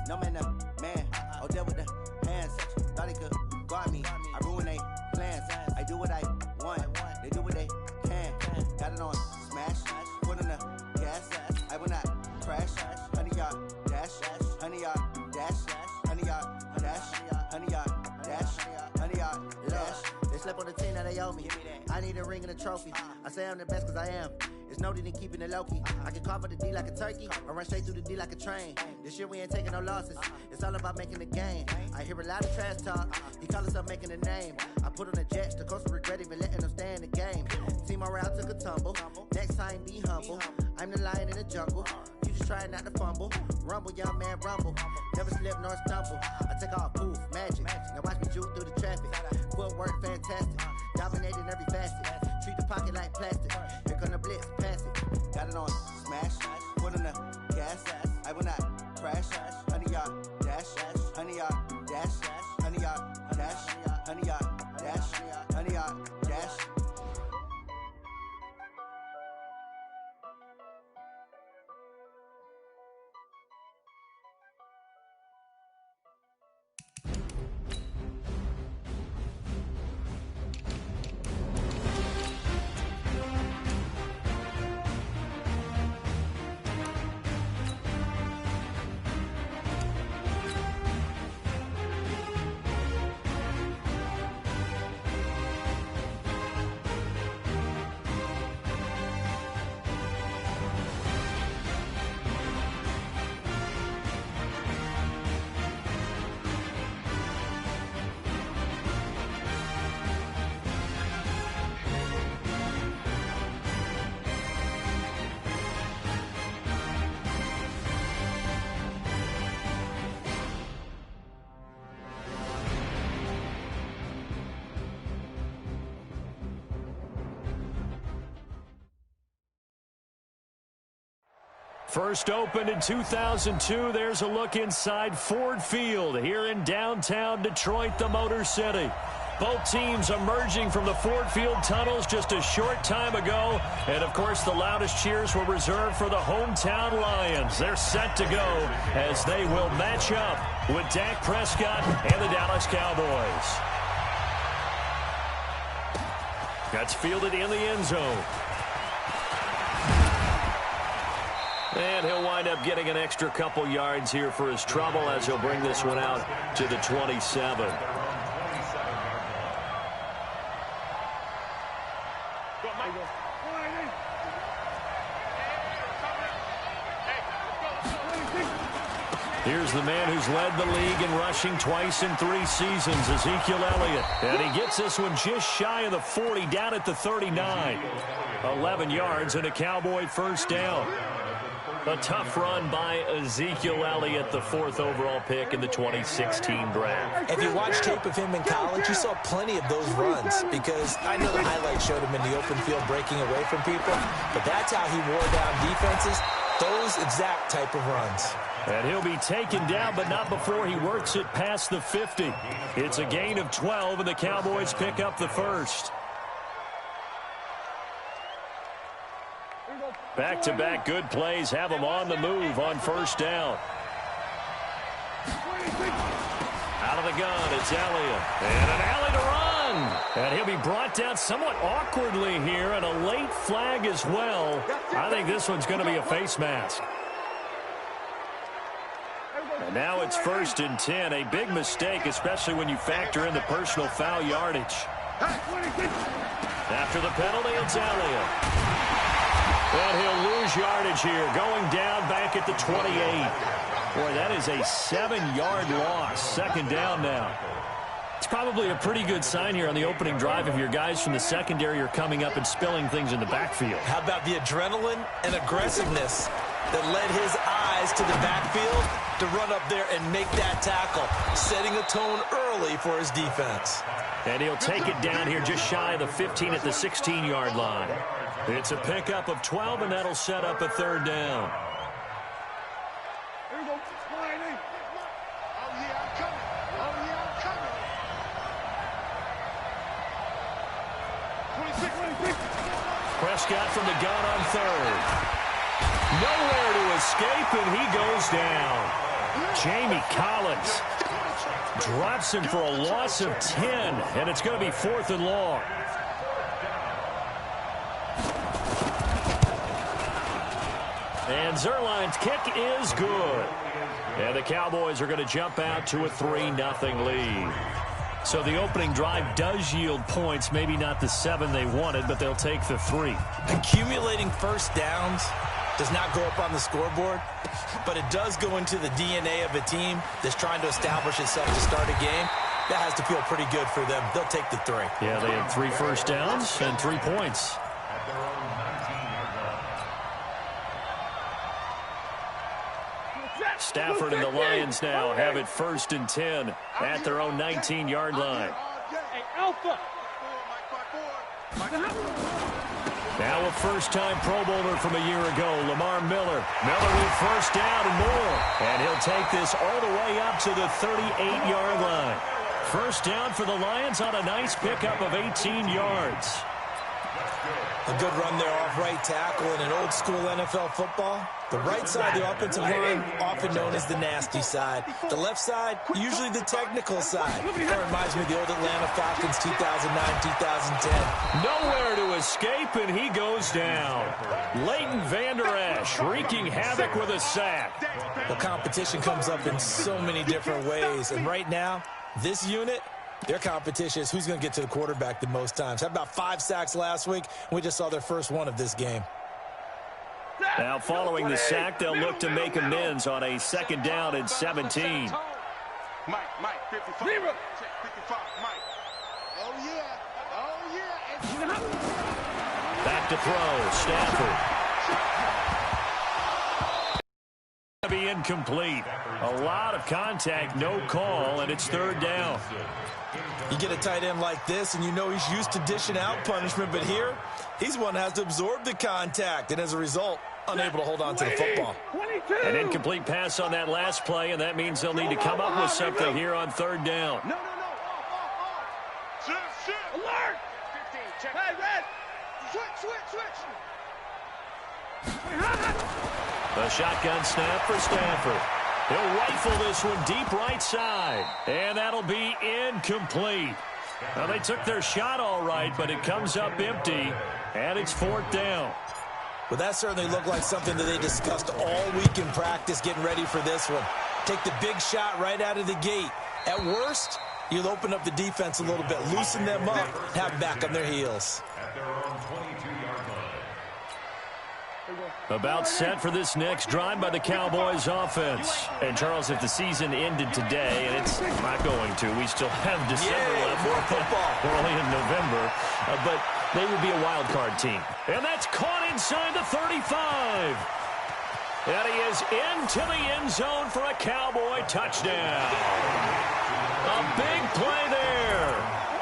No man, man. Oh, there with the hands. Thought he could guard me. I ruin they plans. I do what I want. They do what they can. Got it on smash. Put on the gas. I will not crash. 100-yard dash. 100-yard dash. 100-yard dash. 100-yard dash. 100-yard dash. They slept on the team that they owe me. I need a ring and a trophy. I say I'm the best cause I am. It's noted in keeping it low-key. I can carve for the D like a turkey, or run straight through the D like a train. This year we ain't taking no losses. It's all about making the game. I hear a lot of trash talk. He call himself making a name. I put on the Jets. The coach will regret even letting them stay in the game. Team morale took a tumble. Next time be humble. I'm the lion in the jungle. You just trying not to fumble. Rumble, young man, rumble. Never slip nor stumble. I take off, poof, magic. Now watch me juke through the traffic. Footwork fantastic. Dominating every facet. Treat the pocket like plastic. Here come the blitz, pass it. Got it on smash. Put on the gas. I will not crash. 100-yard dash. 100-yard dash. 100-yard dash. 100-yard dash. 100-yard dash. First opened in 2002. There's a look inside Ford Field here in downtown Detroit, the Motor City. Both teams emerging from the Ford Field tunnels just a short time ago. And, of course, the loudest cheers were reserved for the hometown Lions. They're set to go as they will match up with Dak Prescott and the Dallas Cowboys. That's fielded in the end zone. And he'll wind up getting an extra couple yards here for his trouble as he'll bring this one out to the 27. Here's the man who's led the league in rushing twice in 3 seasons, Ezekiel Elliott. And he gets this one just shy of the 40, down at the 39. 11 yards and a Cowboy first down. A tough run by Ezekiel Elliott, the 4th overall pick in the 2016 draft. If you watch tape of him in college, you saw plenty of those runs because I know the highlights showed him in the open field breaking away from people, but that's how he wore down defenses, those exact type of runs. And he'll be taken down, but not before he works it past the 50. It's a gain of 12, and the Cowboys pick up the first. Back-to-back good plays have him on the move on first down. Out of the gun, it's Elliott. And an alley to run. And he'll be brought down somewhat awkwardly here, and a late flag as well. I think this one's going to be a face mask. And now it's 1st and 10. A big mistake, especially when you factor in the personal foul yardage. After the penalty, it's Elliott. And he'll lose yardage here, going down back at the 28. Boy, that is a 7-yard loss. Second down now. It's probably a pretty good sign here on the opening drive if your guys from the secondary are coming up and spilling things in the backfield. How about the adrenaline and aggressiveness that led his eyes to the backfield to run up there and make that tackle, setting a tone early for his defense. And he'll take it down here just shy of the 15 at the 16-yard line. It's a pickup of 12, and that'll set up a 3rd down. Here we go. Oh, yeah, I'm coming. Oh, yeah, I'm coming. 26. Prescott from the gun on 3rd. Nowhere to escape, and he goes down. Jamie Collins drops him for a loss of 10, and it's going to be 4th and long. And Zuerlein's kick is good. And the Cowboys are going to jump out to a 3-0 lead. So the opening drive does yield points, maybe not the 7 they wanted, but they'll take the 3. Accumulating first downs does not go up on the scoreboard, but it does go into the DNA of a team that's trying to establish itself to start a game. That has to feel pretty good for them. They'll take the 3. Yeah, they had 3 first downs and 3 points. Stafford and the Lions now have it 1st and 10 at their own 19-yard line. Now a first-time Pro Bowler from a year ago, Lamar Miller. Miller with first down and more. And he'll take this all the way up to the 38-yard line. First down for the Lions on a nice pickup of 18 yards. A good run there off right tackle in an old-school NFL football. The right side of the offensive line, often known as the nasty side. The left side, usually the technical side. That reminds me of the old Atlanta Falcons 2009-2010. Nowhere to escape, and he goes down. Leighton Vander Esch wreaking havoc with a sack. The competition comes up in so many different ways. And right now, this unit, their competition is who's going to get to the quarterback the most times. Had about 5 sacks last week. We just saw their first one of this game. Now following the sack, they'll look to make amends on a 2nd down and 17. Mike, 55. 55, Mike. Oh, yeah. Back to throw, Stafford. Be incomplete. A lot of contact, no call, and it's 3rd down. You get a tight end like this, and you know he's used to dishing out punishment, but here, he's one that has to absorb the contact, and as a result, unable to hold on to the football. An incomplete pass on that last play, and that means they'll need to come up with something here on 3rd down. No. Alert! 15, check. Hey, red! Switch. The shotgun snap for Stafford. He'll rifle this one deep right side. And that'll be incomplete. Now, they took their shot all right, but it comes up empty, and it's 4th down. Well, that certainly looked like something that they discussed all week in practice getting ready for this one. Take the big shot right out of the gate. At worst, you'll open up the defense a little bit, loosen them up, have them back on their heels. About set for this next drive by the Cowboys offense. And, Charles, if the season ended today, and it's not going to, we still have December left. More football. We're only in November. But they would be a wild card team. And that's caught inside the 35. And he is into the end zone for a Cowboy touchdown. A big play there.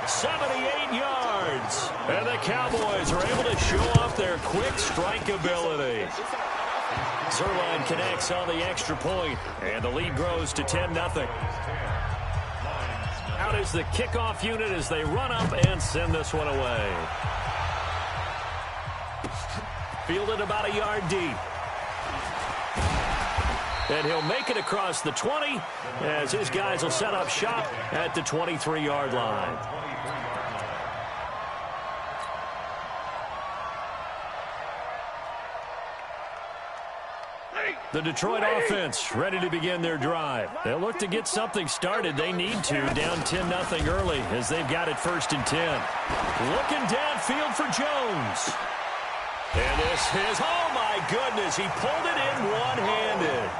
78 yards. And the Cowboys are able to show off their quick strike ability. Zuerlein connects on the extra point, and the lead grows to 10-0. Out is the kickoff unit as they run up and send this one away. Fielded about a yard deep. And he'll make it across the 20 as his guys will set up shop at the 23-yard line. The Detroit offense ready to begin their drive. They'll look to get something started. They need to, down 10-0 early as they've got it 1st and 10. Looking downfield for Jones. And this is, oh my goodness, he pulled it in one-handed.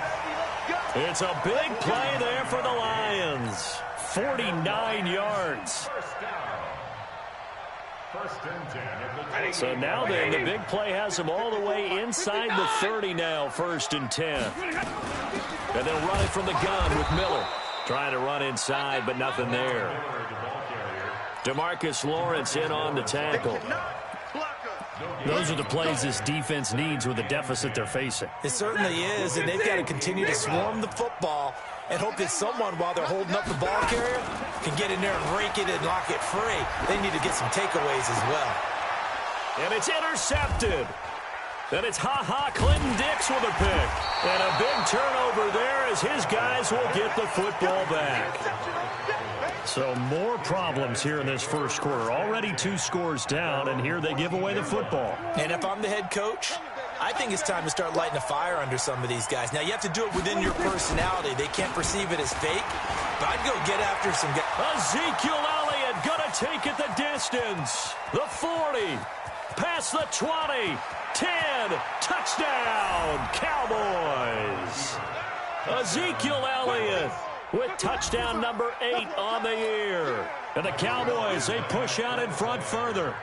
It's a big play there for the Lions. 49 yards. So now then, the big play has them all the way inside the 30 now, 1st and 10. And they'll run it from the gun with Miller. Trying to run inside, but nothing there. DeMarcus Lawrence in on the tackle. Those are the plays this defense needs with the deficit they're facing. It certainly is, and they've got to continue to swarm the football and hope that someone, while they're holding up the ball carrier, can get in there and rake it and lock it free. They need to get some takeaways as well. And it's intercepted. And it's Clinton Dix with a pick. And a big turnover there as his guys will get the football back. So more problems here in this first quarter. Already 2 scores down, and here they give away the football. And if I'm the head coach, I think it's time to start lighting a fire under some of these guys. Now, you have to do it within your personality. They can't perceive it as fake, but I'd go get after some guys. Ezekiel Elliott gonna take it the distance. The 40, past the 20, 10, touchdown, Cowboys. Ezekiel Elliott with touchdown number 8 on the year. And the Cowboys, they push out in front further.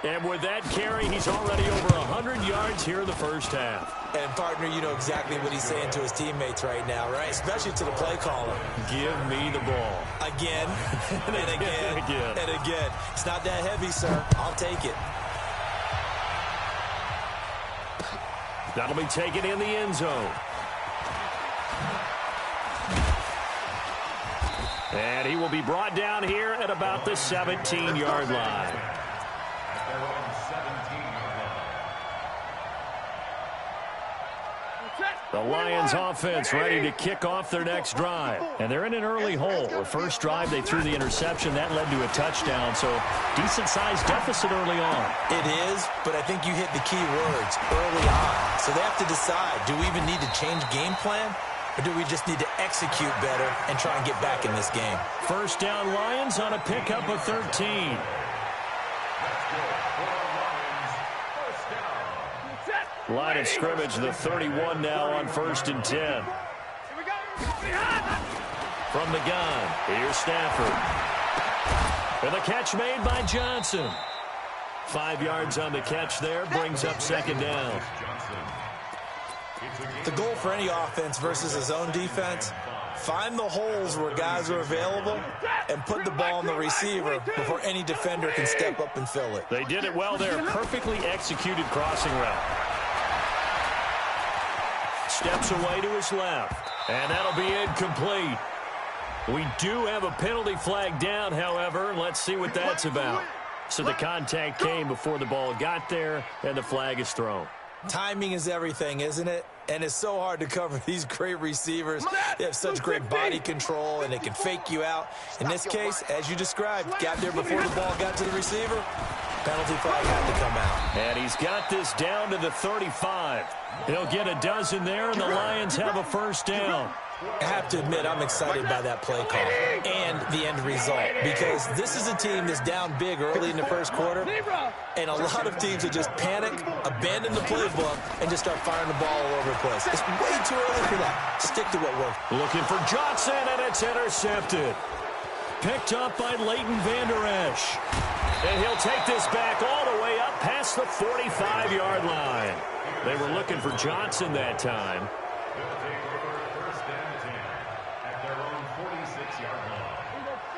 And with that carry, he's already over 100 yards here in the first half. And, partner, you know exactly what he's saying to his teammates right now, right? Especially to the play caller. Give me the ball. Again, and again, and again. It's not that heavy, sir. I'll take it. That'll be taken in the end zone. And he will be brought down here at about the 17-yard line. The Lions offense ready to kick off their next drive. And they're in an early hole. The first drive, they threw the interception. That led to a touchdown, so decent-sized deficit early on. It is, but I think you hit the key words early on. So they have to decide, do we even need to change game plan? Or do we just need to execute better and try and get back in this game? First down Lions on a pickup of 13. Line of scrimmage, the 31 now on 1st and 10. From the gun, here's Stafford. And the catch made by Johnson. 5 yards on the catch there, brings up second down. The goal for any offense versus his own defense, find the holes where guys are available and put the ball on the receiver before any defender can step up and fill it. They did it well there. Perfectly executed crossing route. Steps away to his left. And that'll be incomplete. We do have a penalty flag down, however. Let's see what that's about. So the contact came before the ball got there, and the flag is thrown. Timing is everything, isn't it? And it's so hard to cover these great receivers. They have such great body control, and they can fake you out. In this case, as you described, got there before the ball got to the receiver. Penalty flag had to come out. And he's got this down to the 35. He'll get a dozen there, and the Lions have a first down. I have to admit, I'm excited by that play call and the end result, because this is a team that's down big early in the first quarter, and a lot of teams that just panic, abandon the playbook, and just start firing the ball all over the place. It's way too early for that. Stick to what works. Looking for Johnson, and it's intercepted. Picked up by Leighton Vander Esch. And he'll take this back all the way up past the 45-yard line. They were looking for Johnson that time.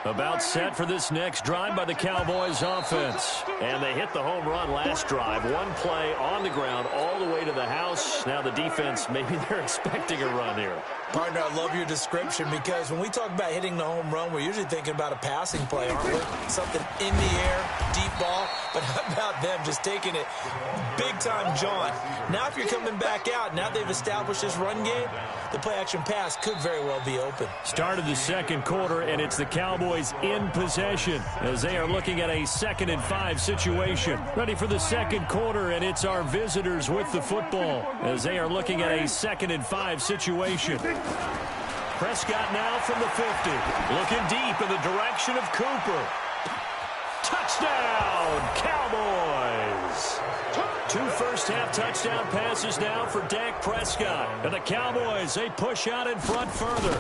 About set for this next drive by the Cowboys offense. And they hit the home run last drive. One play on the ground all the way to the house. Now the defense, maybe they're expecting a run here. Partner, I love your description, because when we talk about hitting the home run, we're usually thinking about a passing play, aren't we? Something in the air, deep ball. But how about them just taking it big-time jaunt? Now if you're coming back out, now they've established this run game, the play-action pass could very well be open. Started the second quarter, and it's the Cowboys in possession as they are looking at a 2nd and 5 situation. Ready for the second quarter, and it's our visitors with the football as they are looking at a 2nd and 5 situation. Prescott now from the 50. Looking deep in the direction of Cooper. Touchdown, Cowboys! 2 first-half touchdown passes now for Dak Prescott. And the Cowboys, they push out in front further.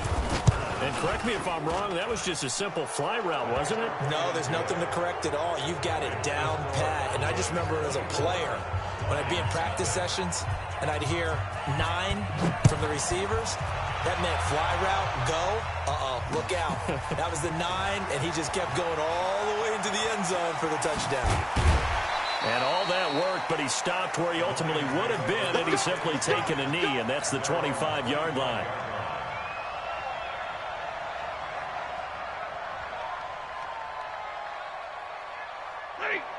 And correct me if I'm wrong, that was just a simple fly route, wasn't it? No, there's nothing to correct at all. You've got it down pat. And I just remember as a player, when I'd be in practice sessions and I'd hear 9 from the receivers, that meant fly route, go, look out. That was the 9, and he just kept going all the way into the end zone for the touchdown. And all that worked, but he stopped where he ultimately would have been, and he's simply taken a knee, and that's the 25-yard line.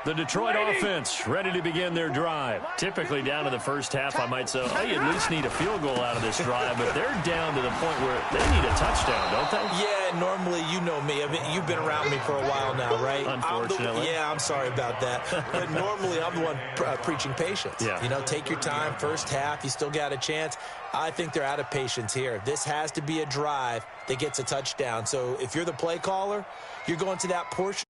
The Detroit offense ready to begin their drive. Typically down to the first half, I might say, oh, you at least need a field goal out of this drive, but they're down to the point where they need a touchdown, don't they? Yeah, normally, you know me. I mean, you've been around me for a while now, right? Unfortunately. I'm sorry about that. But normally, I'm the one preaching patience. Yeah. You know, take your time. First half, you still got a chance. I think they're out of patience here. This has to be a drive that gets a touchdown. So if you're the play caller, you're going to that portion